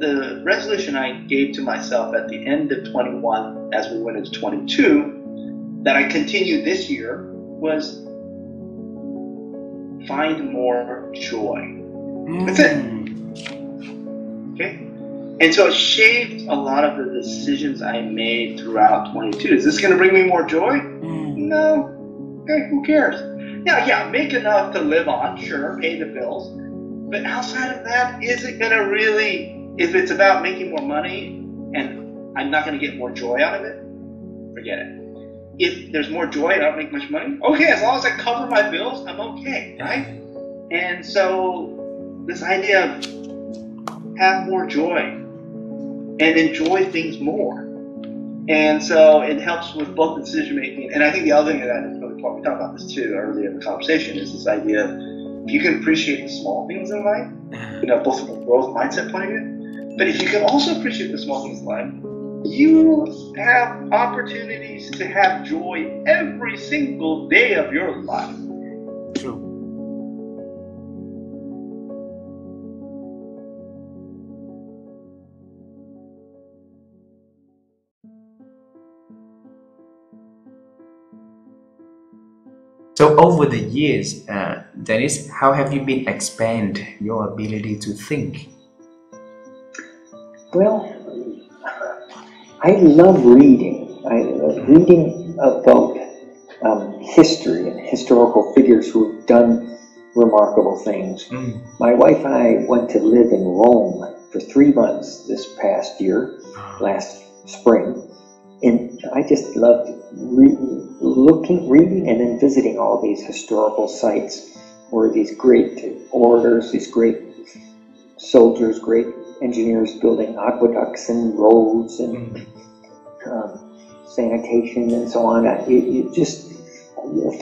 the resolution I gave to myself at the end of 21, as we went into 22, that I continued this year, was find more joy. That's it. Okay? And so it shaped a lot of the decisions I made throughout 22. Is this going to bring me more joy? No. Okay, who cares? Yeah, make enough to live on, sure, pay the bills. But outside of that, is it going to really, if it's about making more money and I'm not going to get more joy out of it, forget it. If there's more joy and I don't make much money, okay, as long as I cover my bills, I'm okay, right? And so this idea of have more joy and enjoy things more. And so it helps with both the decision making. And I think the other thing that is really important, we talked about this too earlier in the conversation, is this idea of if you can appreciate the small things in life, both from a growth mindset point of view, but if you can also appreciate the small things in life, you have opportunities to have joy every single day of your life. True. So over the years, Dennis, how have you been expand your ability to think? Well, I love reading. I love reading about history and historical figures who have done remarkable things. My wife and I went to live in Rome for 3 months this past year, last spring, and I just loved reading and then visiting all these historical sites where these great orators, these great soldiers, great engineers building aqueducts and roads and sanitation and so on.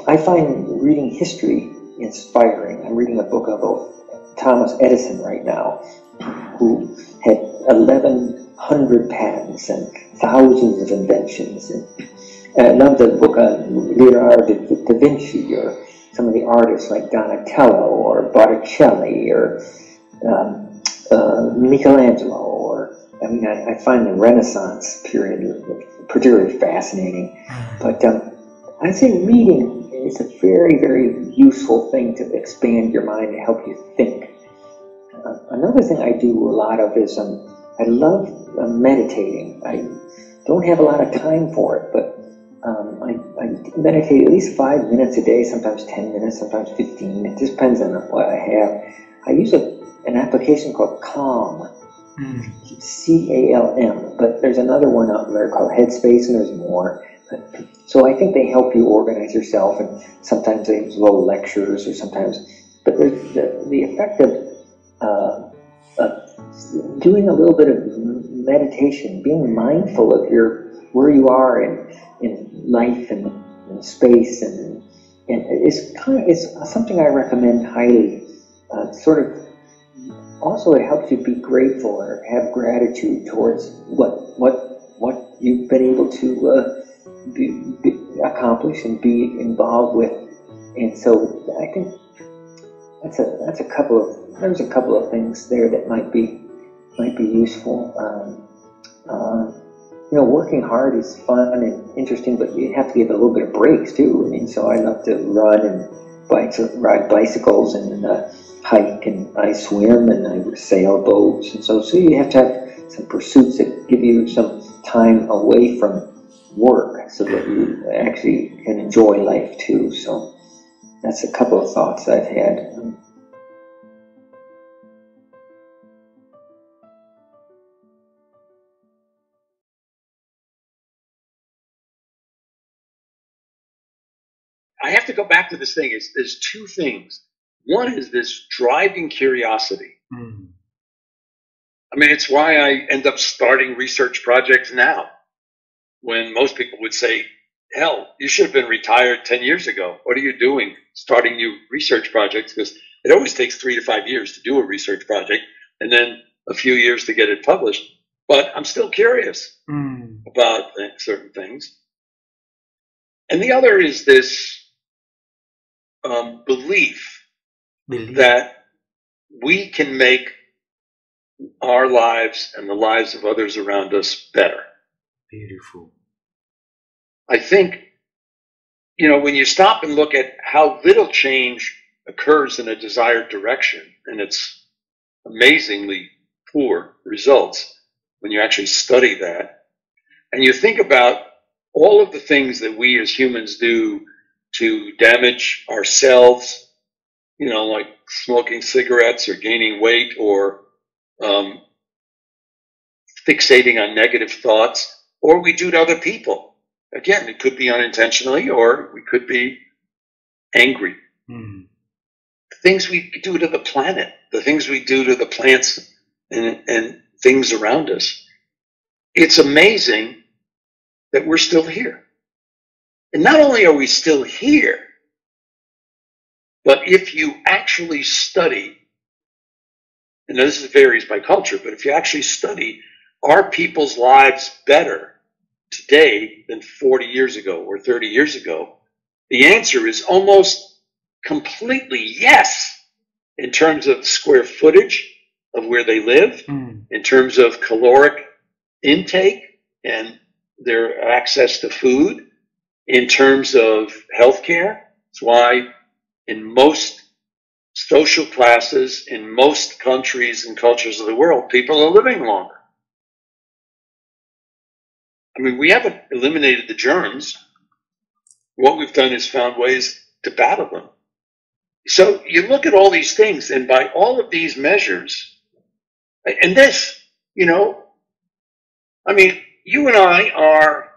I find reading history inspiring. I'm reading a book about Thomas Edison right now, who had 1,100 patents and thousands of inventions. And I love the book on Leonardo da Vinci, or some of the artists like Donatello or Botticelli or Michelangelo. I find the Renaissance period particularly fascinating. But I'd say reading is a very, very useful thing to expand your mind, to help you think. Another thing I do a lot of is I love meditating. I don't have a lot of time for it, but I meditate at least 5 minutes a day, sometimes 10 minutes, sometimes 15. It just depends on what I have. I use an application called Calm, C-A-L-M, but there's another one out there called Headspace, and there's more. So I think they help you organize yourself, and sometimes they have little lectures, or sometimes, but there's the effect of doing a little bit of meditation, being mindful of where you are in life and in space, and it's something I recommend highly. Also, it helps you be grateful or have gratitude towards what you've been able to accomplish and be involved with. And so I think there's a couple of things there that might be useful. Working hard is fun and interesting, but you have to give a little bit of breaks too. So I love to run and ride bicycles and hike, and I swim and I sail boats, and so you have to have some pursuits that give you some time away from work so that you actually can enjoy life too. So that's a couple of thoughts I've had. I have to go back to this thing. There's two things. One is this driving curiosity. It's why I end up starting research projects now, when most people would say, hell, you should have been retired 10 years ago. What are you doing starting new research projects? Because it always takes 3 to 5 years to do a research project, and then a few years to get it published. But I'm still curious about certain things. And the other is this belief that we can make our lives and the lives of others around us better. Beautiful. I think, when you stop and look at how little change occurs in a desired direction, and it's amazingly poor results when you actually study that, and you think about all of the things that we as humans do to damage ourselves, like smoking cigarettes or gaining weight or fixating on negative thoughts, or we do to other people. Again, it could be unintentionally, or we could be angry. Mm. The things we do to the planet, the things we do to the plants and things around us. It's amazing that we're still here. And not only are we still here, but if you actually study, and this varies by culture, but if you actually study, are people's lives better today than 40 years ago or 30 years ago? The answer is almost completely yes, in terms of square footage of where they live, in terms of caloric intake and their access to food, in terms of healthcare. That's why in most social classes, in most countries and cultures of the world, people are living longer. I mean, we haven't eliminated the germs. What we've done is found ways to battle them. So you look at all these things, and by all of these measures, and this, I mean, you and I are,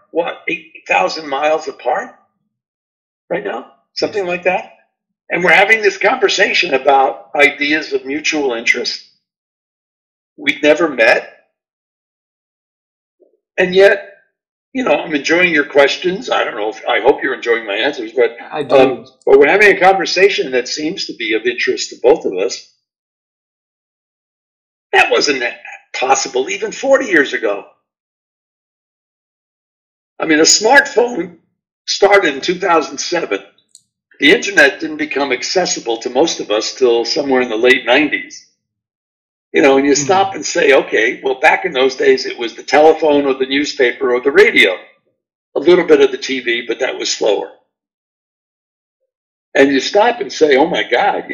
8,000 miles apart right now? Something like that? And we're having this conversation about ideas of mutual interest. We've never met. And yet, I'm enjoying your questions. I don't know I hope you're enjoying my answers, but I do. But we're having a conversation that seems to be of interest to both of us. That wasn't possible even 40 years ago. I mean, a smartphone started in 2007. The internet didn't become accessible to most of us till somewhere in the late 90s. And you stop and say, okay, well, back in those days, it was the telephone or the newspaper or the radio, a little bit of the TV, but that was slower. And you stop and say, oh my God,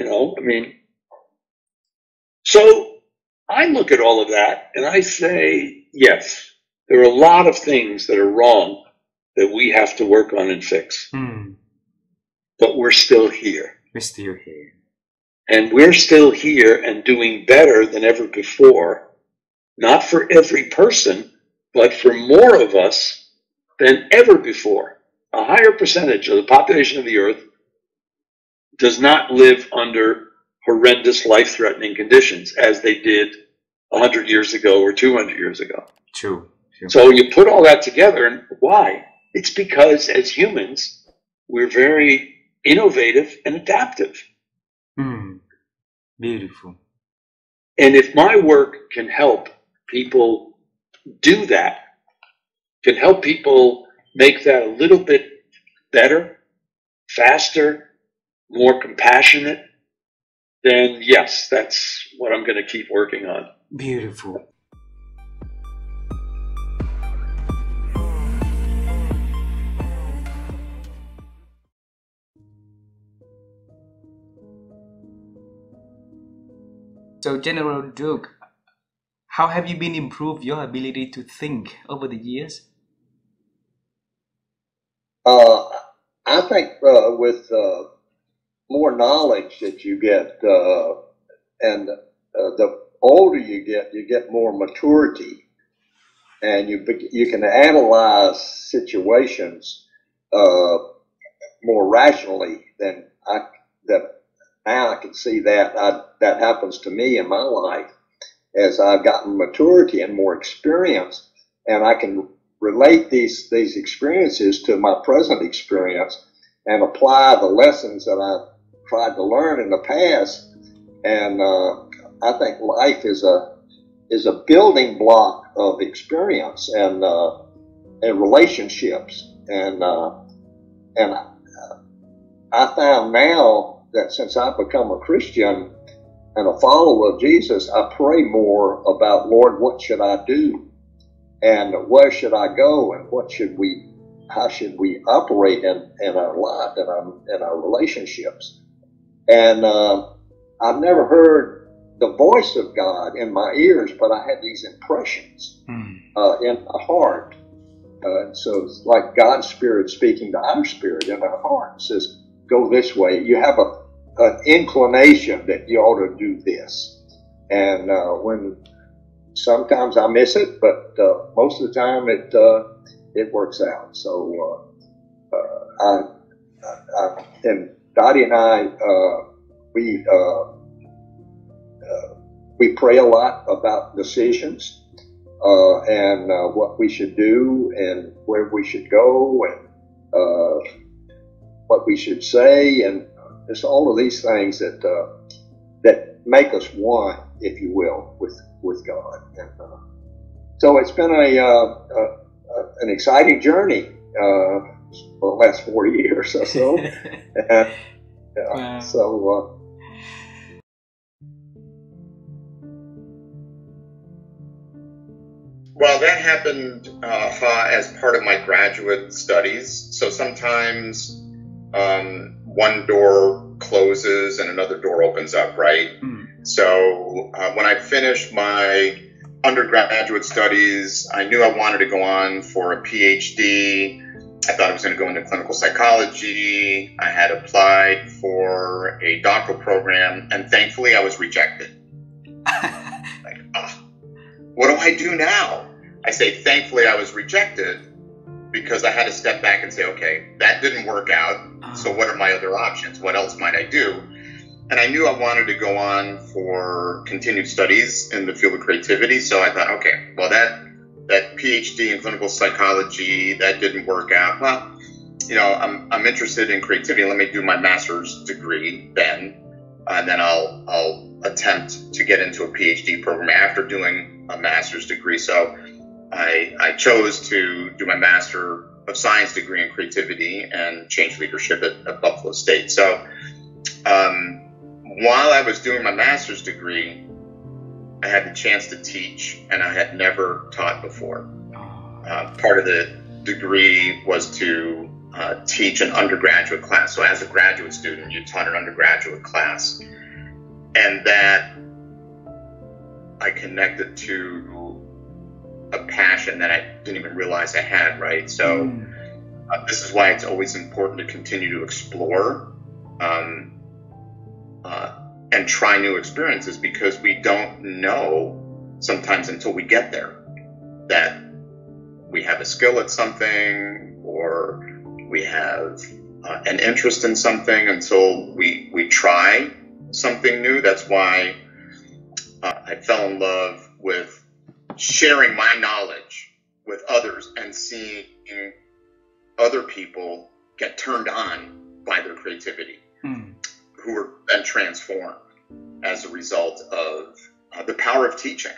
so I look at all of that and I say, yes, there are a lot of things that are wrong that we have to work on and fix. But we're still here. We're still here. And we're still here and doing better than ever before, not for every person, but for more of us than ever before. A higher percentage of the population of the earth does not live under horrendous life-threatening conditions as they did 100 years ago or 200 years ago. True. So you put all that together, and why? It's because as humans, we're very innovative and adaptive. Beautiful. And if my work can help people do that, can help people make that a little bit better, faster, more compassionate, then yes, that's what I'm going to keep working on. Beautiful. So, General Duke, how have you been improved your ability to think over the years? I think with more knowledge that you get, and the older you get more maturity, and you can analyze situations more rationally than now I can see that that happens to me in my life as I've gotten maturity and more experience, and I can relate these experiences to my present experience and apply the lessons that I've tried to learn in the past. And I think life is a building block of experience and relationships, and I found now that since I've become a Christian, a follower of Jesus, I pray more about, Lord, what should I do? And where should I go? And how should we operate in our life, in our relationships? And I've never heard the voice of God in my ears, but I had these impressions in my heart. So it's like God's Spirit speaking to our spirit in our heart. It says, go this way. You have an inclination that you ought to do this. And when sometimes I miss it, but most of the time it works out. So and Dottie and I, we pray a lot about decisions and what we should do and where we should go and what we should say, and it's all of these things that make us one, if you will, with God. And so it's been an exciting journey for the last 40 years or so. And, Wow. So. Well, that happened as part of my graduate studies. So sometimes one door closes and another door opens up, right? So when I finished my undergraduate studies, I knew I wanted to go on for a PhD. I thought I was going to go into clinical psychology. I had applied for a doctoral program, and thankfully I was rejected. Like, what do I do now? I say, thankfully I was rejected, because I had to step back and say, okay, that didn't work out. So what are my other options? What else might I do? And I knew I wanted to go on for continued studies in the field of creativity. So I thought, okay, well, that PhD in clinical psychology, that didn't work out. Well, I'm interested in creativity. Let me do my master's degree then. And then I'll attempt to get into a PhD program after doing a master's degree. So I chose to do my Master of Science degree in creativity and change leadership at Buffalo State. So while I was doing my master's degree, I had the chance to teach, and I had never taught before. Part of the degree was to teach an undergraduate class. So as a graduate student, you taught an undergraduate class. And that I connected to a passion that I didn't even realize I had, right? So this is why it's always important to continue to explore and try new experiences, because we don't know sometimes until we get there that we have a skill at something or we have an interest in something until we try something new. That's why I fell in love with sharing my knowledge with others and seeing other people get turned on by their creativity, who were then transformed as a result of the power of teaching.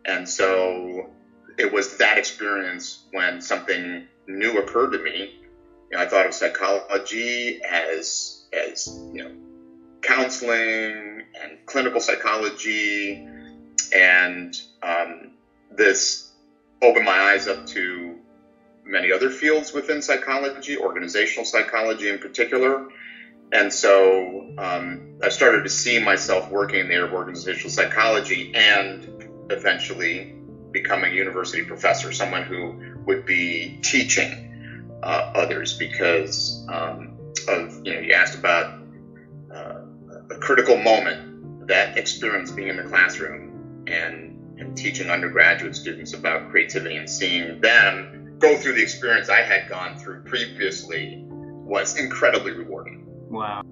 And so it was that experience when something new occurred to me. I thought of psychology as counseling and clinical psychology, and this opened my eyes up to many other fields within psychology, organizational psychology in particular. And so I started to see myself working in the area of organizational psychology and eventually becoming a university professor, someone who would be teaching others, because you asked about a critical moment, that experience being in the classroom and teaching undergraduate students about creativity and seeing them go through the experience I had gone through previously was incredibly rewarding. Wow.